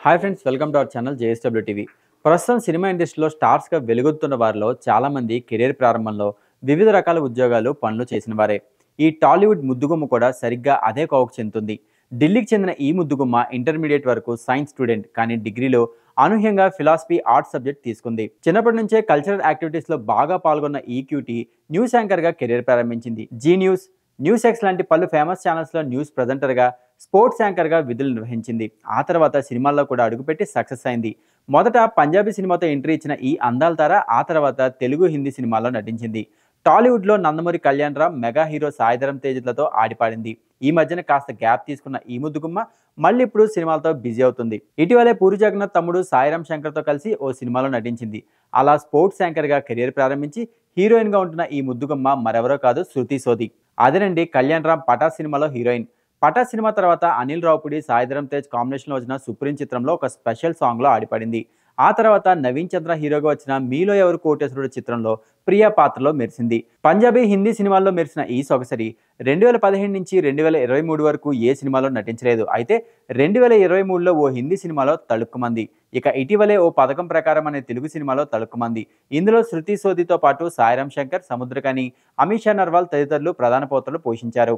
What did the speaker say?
Hi friends, welcome to our channel JSW TV. ప్రస్తుతం cinema ఇండస్ట్రీలో స్టార్స్గా వెలుగొత్తున్న వారిలో చాలామంది కెరీర్ ప్రారంభంలో వివిధ రకాల ఉద్యోగాలు పనులు చేసిన వారే. ఈ టాలీవుడ్ ముద్దుగుమ్మ కూడా సరిగ్గా అదే కోవకు చెందుతుంది. ఢిల్లీకి చెందిన ఈ ముద్దుగుమ్మ ఇంటర్మీడియట్ వరకు సైన్స్ స్టూడెంట్, కానీ డిగ్రీలో అనూహ్యంగా ఫిలాసఫీ ఆర్ట్స్ సబ్జెక్ట్ తీసుకుంది. చిన్నప్పటి నుంచే కల్చరల్ యాక్టివిటీస్లో బాగా పాల్గొన్న ఈ క్యూటీ న్యూస్ యాంకర్గా కెరీర్ ప్రారంభించింది. జీ న్యూస్, న్యూస్ ఎక్స్ లాంటి పలు ఫేమస్ ఛానల్స్లో న్యూస్ ప్రజెంటర్గా, స్పోర్ట్స్ యాంకర్గా విధులు నిర్వహించింది. ఆ తర్వాత సినిమాల్లో కూడా అడుగుపెట్టి సక్సెస్ అయింది. మొదట పంజాబీ సినిమాతో ఎంట్రీ ఇచ్చిన ఈ అందాల తార ఆ తర్వాత తెలుగు, హిందీ సినిమాల్లో నటించింది. టాలీవుడ్లో నందమూరి కళ్యాణ్ రామ్, మెగా హీరో సాయిధరం తేజ్లతో ఆడిపాడింది. ఈ మధ్యన కాస్త గ్యాప్ తీసుకున్న ఈ ముద్దుగుమ్మ మళ్ళీ ఇప్పుడు సినిమాలతో బిజీ అవుతుంది. ఇటీవలే పూరి జగన్నాథ్ తమ్ముడు సాయిరామ్ శంకర్తో కలిసి ఓ సినిమాలో నటించింది. అలా స్పోర్ట్స్ యాంకర్గా కెరీర్ ప్రారంభించి హీరోయిన్గా ఉంటున్న ఈ ముద్దుగుమ్మ మరెవరో కాదు, శృతి సోది. అదేనండి కళ్యాణ్ రామ్ పటాస్ సినిమాలో హీరోయిన్. పటాస్ సినిమా తర్వాత అనిల్ రావుపుడి, సాయిధరం తేజ్ కాంబినేషన్లో వచ్చిన సుప్రీం చిత్రంలో ఒక స్పెషల్ సాంగ్లో ఆడిపడింది. ఆ తర్వాత నవీన్ చంద్ర హీరోగా వచ్చిన మీలో ఎవరు కోటేశ్వరుడు చిత్రంలో ప్రియా పాత్రలో మెరిసింది. పంజాబీ, హిందీ సినిమాల్లో మెరిసిన ఈ సొగసరి 2015 నుంచి 2023 వరకు ఏ సినిమాలో నటించలేదు. అయితే 2023లో ఓ హిందీ సినిమాలో తళుక్కుమంది. ఇక ఇటీవలే ఓ పథకం ప్రకారం అనే తెలుగు సినిమాలో తళుక్కుమంది. ఇందులో శృతి సోదితో పాటు సాయిరామ్ శంకర్, సముద్రకని, అమీషా నర్వాల్ తదితరులు ప్రధాన పాత్రలు పోషించారు.